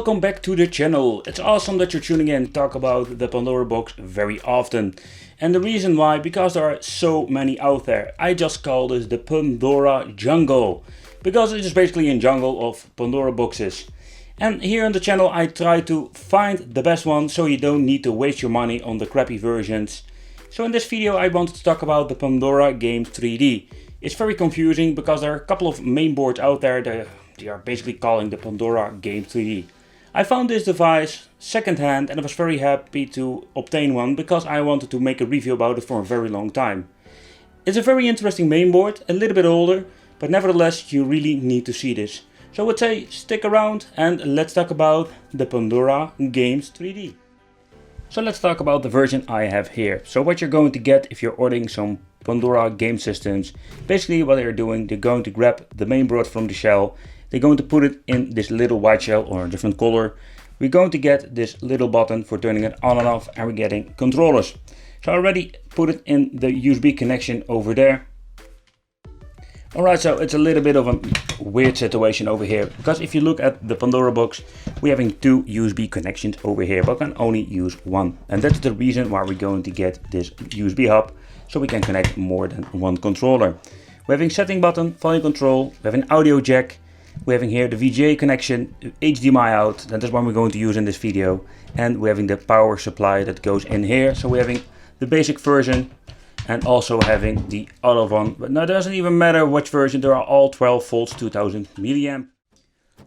Welcome back to the channel. It's awesome that you're tuning in to talk about the Pandora box very often. And the reason why, because there are so many out there. I just call this the Pandora jungle. Because it is basically a jungle of Pandora boxes. And here on the channel I try to find the best one so you don't need to waste your money on the crappy versions. So in this video I wanted to talk about the Pandora Game 3D. It's very confusing because there are a couple of main boards out there that they are basically calling the Pandora Game 3D. I found this device secondhand and I was very happy to obtain one because I wanted to make a review about it for a very long time. It's a very interesting mainboard, a little bit older, but nevertheless you really need to see this. So I would say stick around and let's talk about the Pandora Games 3D. So let's talk about the version I have here. So what you're going to get if you're ordering some Pandora game systems, basically what they're doing, they're going to grab the mainboard from the shell. They're going to put it in this little white shell or a different color. We're going to get this little button for turning it on and off, and we're getting controllers. So I already put it in the USB connection over there. Alright, so it's a little bit of a weird situation over here, because if you look at the Pandora box, we're having two USB connections over here, but can only use one. And that's the reason why we're going to get this USB hub, so we can connect more than one controller. We're having setting button, volume control, we have an audio jack. We're having here the VGA connection, HDMI out, that is what we're going to use in this video. And we're having the power supply that goes in here. So we're having the basic version and also having the other one. But now it doesn't even matter which version, they are all 12 volts, 2000 milliamp.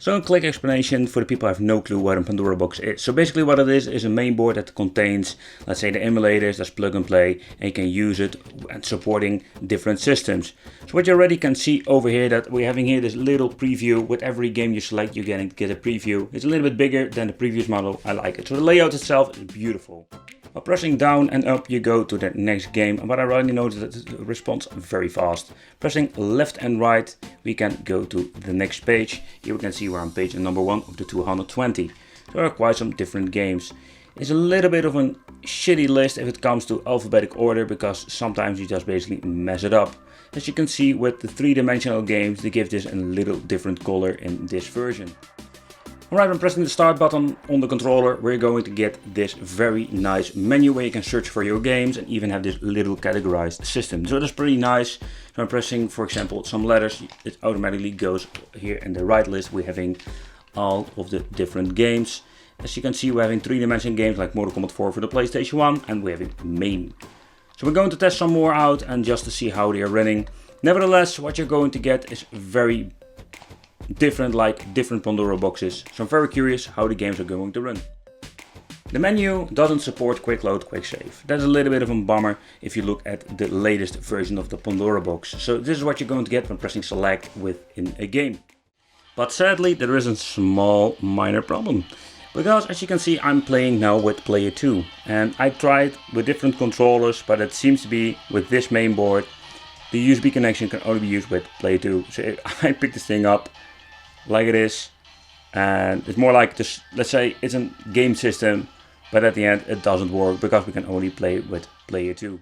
So a quick explanation for the people who have no clue what a Pandora box is. So basically what it is a mainboard that contains, let's say, the emulators, that's plug and play, and you can use it and supporting different systems. So what you already can see over here, that we're having here this little preview. With every game you select, you're getting get a preview. It's a little bit bigger than the previous model. I like it. So the layout itself is beautiful. By pressing down and up you go to the next game, and what I already noticed is that it responds very fast. Pressing left and right we can go to the next page. Here we can see we're on page number 1 of the 220. There are quite some different games. It's a little bit of a shitty list if it comes to alphabetic order, because sometimes you just basically mess it up. As you can see with the three-dimensional games, they give this a little different color in this version. Alright, when pressing the start button on the controller, we're going to get this very nice menu where you can search for your games and even have this little categorized system. So that's pretty nice. So I'm pressing, for example, some letters, it automatically goes here in the right list. We're having all of the different games. As you can see, we're having three-dimensional games like Mortal Kombat 4 for the PlayStation 1, and we're having main. So we're going to test some more out and just to see how they are running. Nevertheless, what you're going to get is very different, like different Pandora boxes. So I'm very curious how the games are going to run. The menu doesn't support quick load, quick save. That's a little bit of a bummer if you look at the latest version of the Pandora box. So this is what you're going to get when pressing select within a game. But sadly there is a small minor problem. Because as you can see, I'm playing now with player 2. And I tried with different controllers, but it seems to be with this main board, the USB connection can only be used with player 2. So I picked this thing up like it is, and it's more like this, let's say it's a game system, but at the end it doesn't work because we can only play with player 2.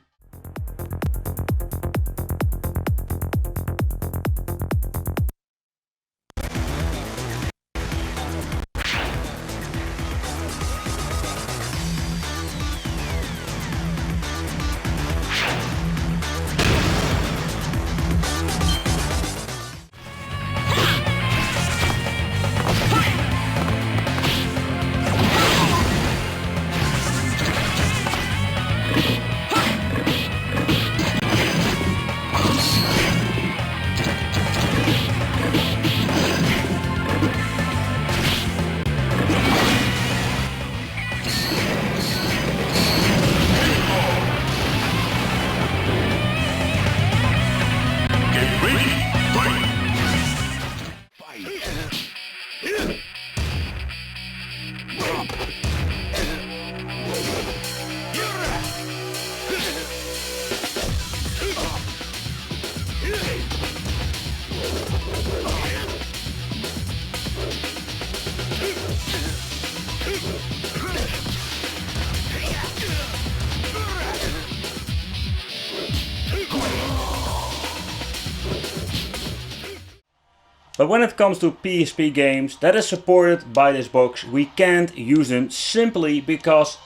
But when it comes to PSP games that is supported by this box, we can't use them simply because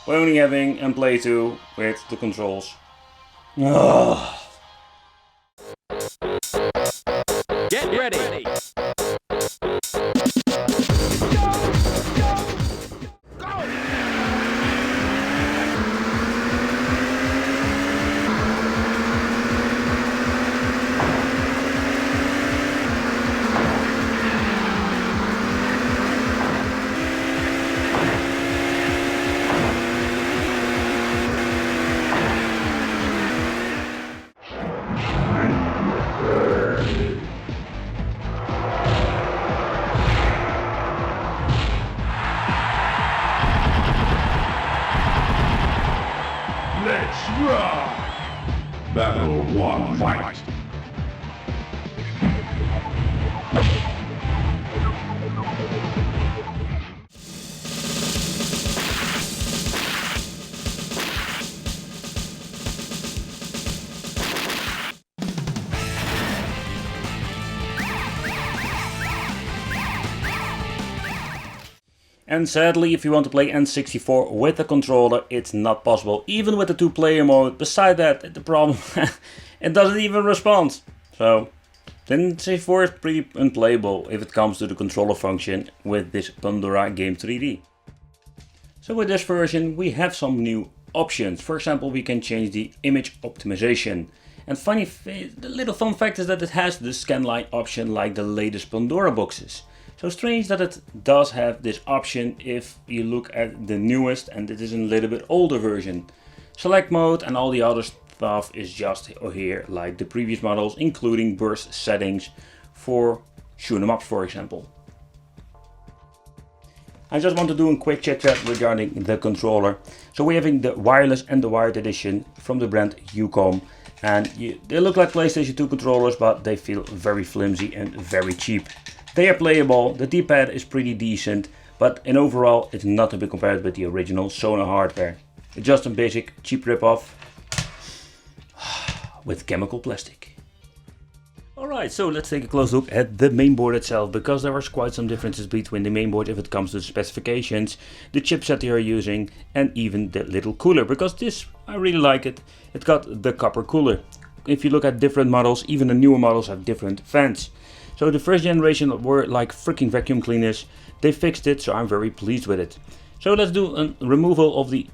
we're only having and play to with the controls. Ugh. Get ready. Let's rock! Battle 1, fight! And sadly, if you want to play N64 with a controller, it's not possible, even with the 2-player mode. Beside that, the problem, it doesn't even respond. So, N64 is pretty unplayable if it comes to the controller function with this Pandora Game 3D. So with this version, we have some new options. For example, we can change the image optimization. And the little fun fact is that it has the scanline option like the latest Pandora boxes. So strange that it does have this option if you look at the newest, and it is a little bit older version. Select mode and all the other stuff is just here like the previous models, including burst settings for shoot 'em ups, for example. I just want to do a quick chit chat regarding the controller. So we're having the wireless and the wired edition from the brand Ucom. And they look like PlayStation 2 controllers, but they feel very flimsy and very cheap. They are playable, the D-pad is pretty decent, but in overall it's not to be compared with the original Sony hardware. It's just a basic cheap rip-off with chemical plastic. Alright, so let's take a close look at the mainboard itself, because there are quite some differences between the mainboard if it comes to the specifications, the chipset they are using, and even the little cooler, because this, I really like it. It got the copper cooler. If you look at different models, even the newer models have different fans. So the first generation were like freaking vacuum cleaners. They fixed it, so I'm very pleased with it. So let's do a removal of the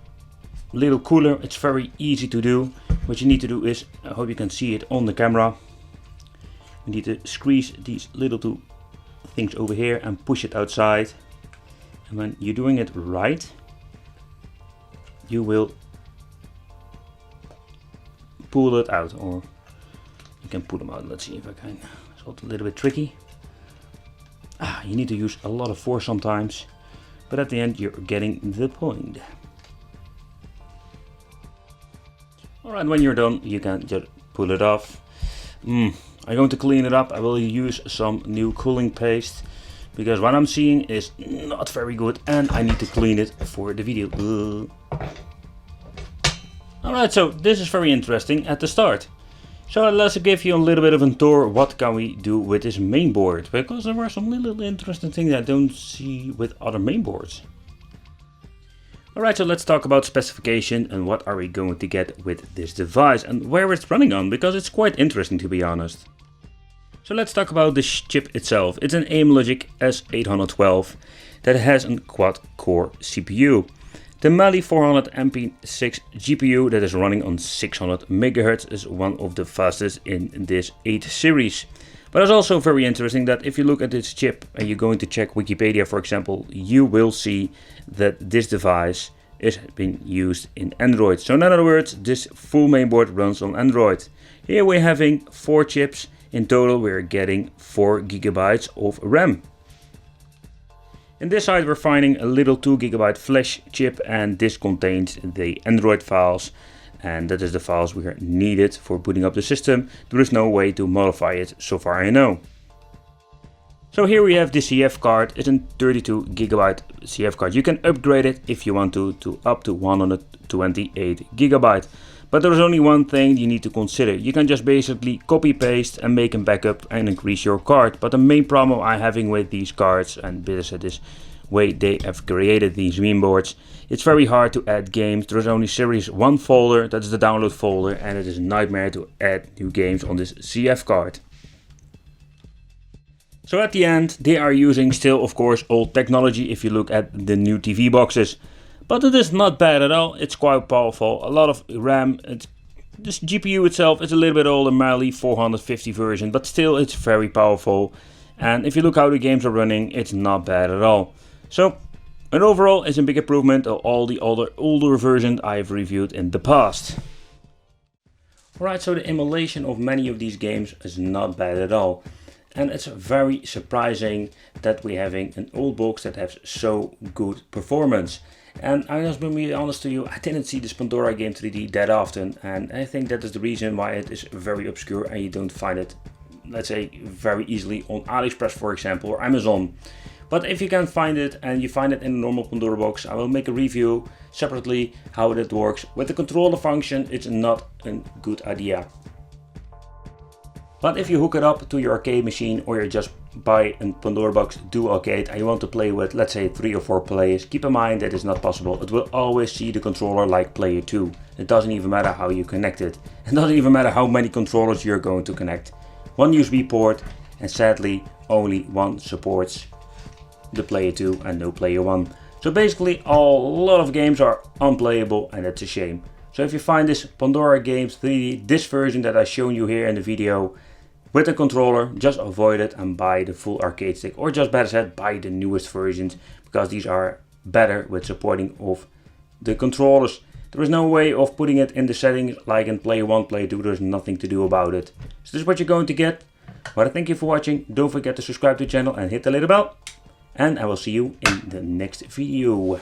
little cooler. It's very easy to do. What you need to do is, I hope you can see it on the camera. You need to squeeze these little two things over here and push it outside. And when you're doing it right, you will pull it out, or you can pull them out. Let's see if I can. It's a little bit tricky. You need to use a lot of force sometimes, but at the end you're getting the point. Alright, when you're done, you can just pull it off. I'm going to clean it up. I will use some new cooling paste, because what I'm seeing is not very good and I need to clean it for the video. Alright, so this is very interesting at the start. So let's give you a little bit of a tour. What can we do with this mainboard? Because there are some little interesting things I don't see with other mainboards. Alright, so let's talk about specification and what are we going to get with this device and where it's running on, because it's quite interesting, to be honest. So let's talk about the chip itself. It's an AIMLogic S812 that has a quad-core CPU. The Mali 400 MP6 GPU that is running on 600 MHz is one of the fastest in this 8 series. But it's also very interesting that if you look at this chip and you're going to check Wikipedia, for example, you will see that this device is being used in Android. So in other words, this full mainboard runs on Android. Here we're having 4 chips. In total we're getting 4 GB of RAM. In this side we're finding a little 2 GB flash chip, and this contains the Android files, and that is the files we are needed for booting up the system. There is no way to modify it so far I know. So here we have the CF card. It's a 32 GB CF card. You can upgrade it if you want to up to 128 GB. But there's only one thing you need to consider. You can just basically copy paste and make a backup and increase your card. But the main problem I'm having with these cards, and because of this way they have created these meme boards, it's very hard to add games. There's only series 1 folder, that's the download folder, and it is a nightmare to add new games on this CF card. So at the end, they are using still, of course, old technology if you look at the new TV boxes. But it is not bad at all, it's quite powerful, a lot of RAM. This GPU itself is a little bit older, Mali 450 version, but still it's very powerful. And if you look how the games are running, it's not bad at all. So, and overall, it's a big improvement of all the older versions I've reviewed in the past. Alright, so the emulation of many of these games is not bad at all. And it's very surprising that we're having an old box that has so good performance. And I must be honest to you, I didn't see this Pandora game 3D that often. And I think that is the reason why it is very obscure and you don't find it, let's say, very easily on AliExpress, for example, or Amazon. But if you can find it and you find it in a normal Pandora box, I will make a review separately how it works. With the controller function, it's not a good idea. But if you hook it up to your arcade machine or you just buy a Pandora box Dual Arcade and you want to play with, let's say, 3 or 4 players, keep in mind that it's not possible. It will always see the controller like player 2. It doesn't even matter how you connect it. It doesn't even matter how many controllers you're going to connect. One USB port, and sadly only one supports the player 2 and no player 1. So basically a lot of games are unplayable, and it's a shame. So if you find this Pandora Games 3D, this version that I've shown you here in the video, with a controller, just avoid it and buy the full arcade stick, or just better said, buy the newest versions, because these are better with supporting of the controllers. There is no way of putting it in the settings like in player 1, player 2, there's nothing to do about it. So this is what you're going to get. But I thank you for watching, don't forget to subscribe to the channel and hit the little bell. And I will see you in the next video.